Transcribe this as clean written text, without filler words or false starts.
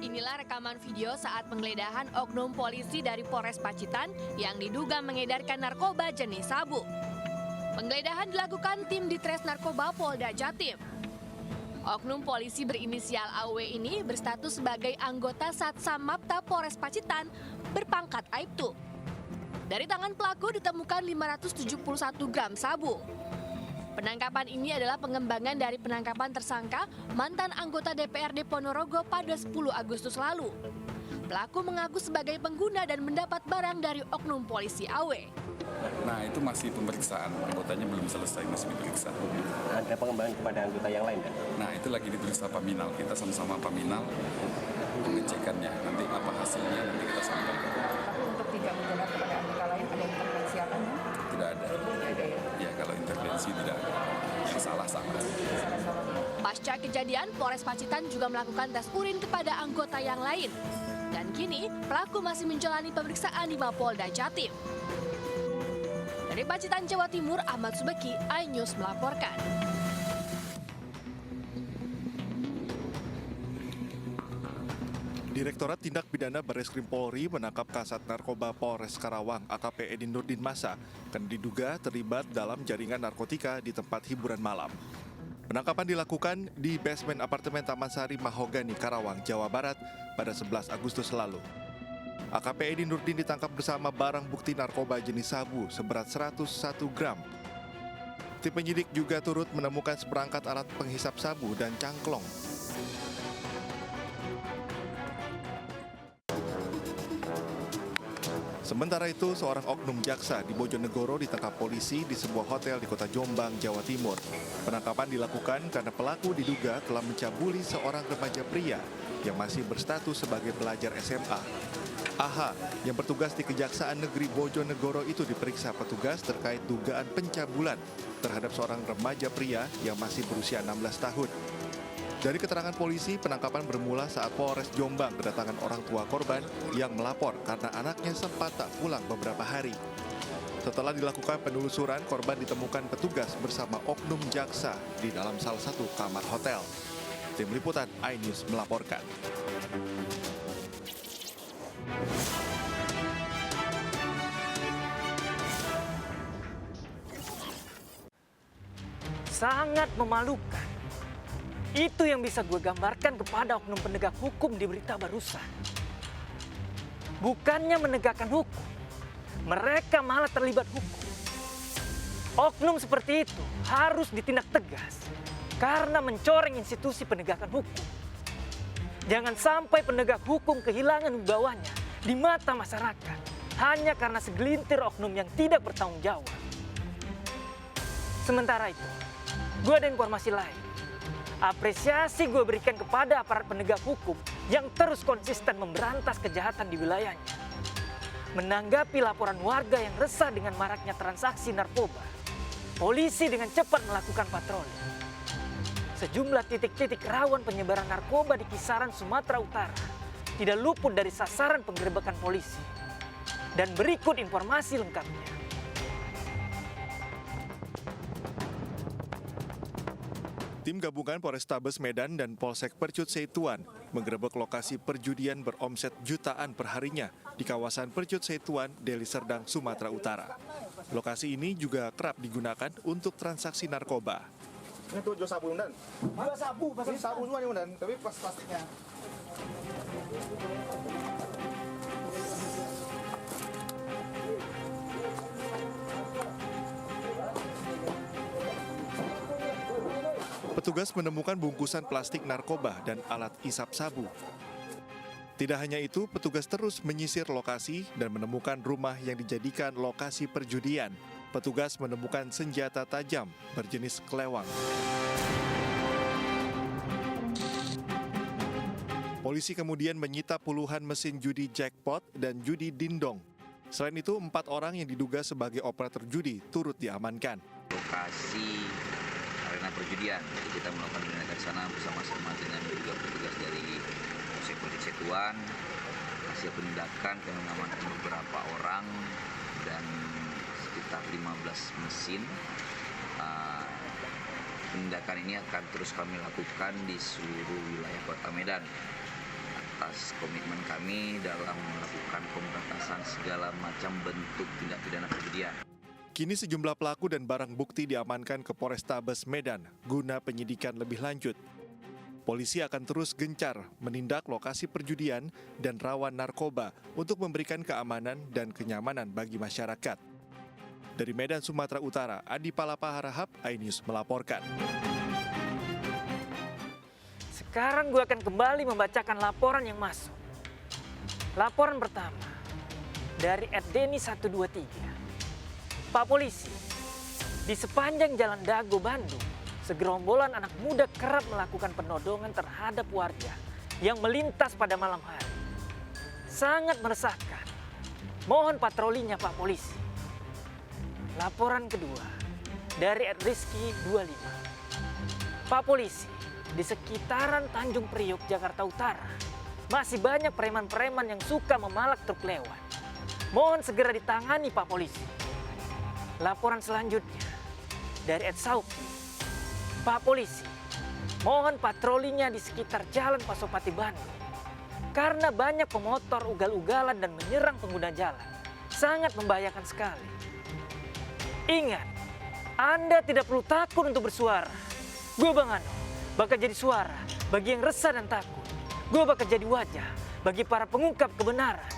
Inilah rekaman video saat penggeledahan oknum polisi dari Polres Pacitan yang diduga mengedarkan narkoba jenis sabu. Penggeledahan dilakukan tim Ditres Narkoba Polda Jatim. Oknum polisi berinisial AW ini berstatus sebagai anggota Satsamapta Polres Pacitan berpangkat Aibtu. Dari tangan pelaku ditemukan 571 gram sabu. Penangkapan ini adalah pengembangan dari penangkapan tersangka mantan anggota DPRD Ponorogo pada 10 Agustus lalu. Pelaku mengaku sebagai pengguna dan mendapat barang dari oknum polisi AW. Nah, itu masih pemeriksaan, anggotanya belum selesai, masih diperiksa. Ada pengembangan kepada anggota yang lain kan? Nah, itu lagi diperiksa Paminal, kita sama-sama Paminal pengecekannya. Nanti apa hasilnya nanti kita sampaikan. Untuk tidak menggunakan kepada anggota lain, ada intervensi apa? Tidak ada. Ya, kalau intervensi tidak ada. Yang salah-salah. Pasca kejadian, Polres Pacitan juga melakukan tes urin kepada anggota yang lain. Dan kini, pelaku masih menjalani pemeriksaan di Mapolda Jatim. Dari Pacitan, Jawa Timur, Ahmad Subeki, iNews melaporkan. Direktorat Tindak Pidana Barreskrim Polri menangkap Kasat Narkoba Polres Karawang AKP Edi Nurdin Masa karena diduga terlibat dalam jaringan narkotika di tempat hiburan malam. Penangkapan dilakukan di basement apartemen Taman Sari Mahogany, Karawang, Jawa Barat pada 11 Agustus lalu. AKP Edi Nurdin ditangkap bersama barang bukti narkoba jenis sabu seberat 101 gram. Tim penyidik juga turut menemukan seperangkat alat penghisap sabu dan cangklong. Sementara itu, seorang oknum jaksa di Bojonegoro ditangkap polisi di sebuah hotel di kota Jombang, Jawa Timur. Penangkapan dilakukan karena pelaku diduga telah mencabuli seorang remaja pria yang masih berstatus sebagai pelajar SMA. AH, yang bertugas di Kejaksaan Negeri Bojonegoro itu diperiksa petugas terkait dugaan pencabulan terhadap seorang remaja pria yang masih berusia 16 tahun. Dari keterangan polisi, penangkapan bermula saat Polres Jombang kedatangan orang tua korban yang melapor karena anaknya sempat tak pulang beberapa hari. Setelah dilakukan penelusuran, korban ditemukan petugas bersama oknum jaksa di dalam salah satu kamar hotel. Tim Liputan iNews melaporkan. Sangat memalukan. Itu yang bisa gue gambarkan kepada oknum penegak hukum di berita barusan. Bukannya menegakkan hukum, mereka malah terlibat hukum. Oknum seperti itu harus ditindak tegas karena mencoreng institusi penegakan hukum. Jangan sampai penegak hukum kehilangan wibawanya di mata masyarakat hanya karena segelintir oknum yang tidak bertanggung jawab. Sementara itu, gue ada informasi lain. Apresiasi gue berikan kepada aparat penegak hukum yang terus konsisten memberantas kejahatan di wilayahnya. Menanggapi laporan warga yang resah dengan maraknya transaksi narkoba, polisi dengan cepat melakukan patroli. Sejumlah titik-titik rawan penyebaran narkoba di kisaran Sumatera Utara tidak luput dari sasaran penggerebekan polisi. Dan berikut informasi lengkapnya. Tim gabungan Polrestabes Medan dan Polsek Percut Seituan menggerebek lokasi perjudian beromset jutaan perharinya di kawasan Percut Seituan, Deli Serdang, Sumatera Utara. Lokasi ini juga kerap digunakan untuk transaksi narkoba. Ini tuh jual sabu, Dan. Jual sabu, ini sabu semua nih, Dan. Tapi plastiknya. Petugas menemukan bungkusan plastik narkoba dan alat isap sabu. Tidak hanya itu, petugas terus menyisir lokasi dan menemukan rumah yang dijadikan lokasi perjudian. Petugas menemukan senjata tajam berjenis kelewang. Polisi kemudian menyita puluhan mesin judi jackpot dan judi dindong. Selain itu, 4 orang yang diduga sebagai operator judi turut diamankan. Lokasi arena perjudian, jadi kita melakukan penindakan di sana bersama-sama dengan juga petugas dari Polsek Percut Seituan. Hasil penindakan kami mengamankan beberapa orang dan sekitar 15 mesin. Penindakan ini akan terus kami lakukan di seluruh wilayah Kota Medan. atas komitmen kami dalam melakukan pemberantasan segala macam bentuk tindak pidana perjudian. Kini sejumlah pelaku dan barang bukti diamankan ke Polrestabes Medan guna penyidikan lebih lanjut. Polisi akan terus gencar menindak lokasi perjudian dan rawan narkoba untuk memberikan keamanan dan kenyamanan bagi masyarakat. Dari Medan, Sumatera Utara, Adi Palapa Harahap, iNews melaporkan. Sekarang gue akan kembali membacakan laporan yang masuk. Laporan pertama dari @deni123. Pak Polisi, di sepanjang Jalan Dago, Bandung, segerombolan anak muda kerap melakukan penodongan terhadap warga yang melintas pada malam hari. Sangat meresahkan. Mohon patrolinya Pak Polisi. Laporan kedua dari @rizky25. Pak Polisi, di sekitaran Tanjung Priok, Jakarta Utara, masih banyak preman-preman yang suka memalak truk lewat. Mohon segera ditangani Pak Polisi. Laporan selanjutnya dari @sauki. Pak Polisi, mohon patrolinya di sekitar Jalan Pasopati Bandung. Karena banyak pemotor ugal-ugalan dan menyerang pengguna jalan. Sangat membahayakan sekali. Ingat, Anda tidak perlu takut untuk bersuara. Gue Bang Ano bakal jadi suara bagi yang resah dan takut. Gue bakal jadi wajah bagi para pengungkap kebenaran.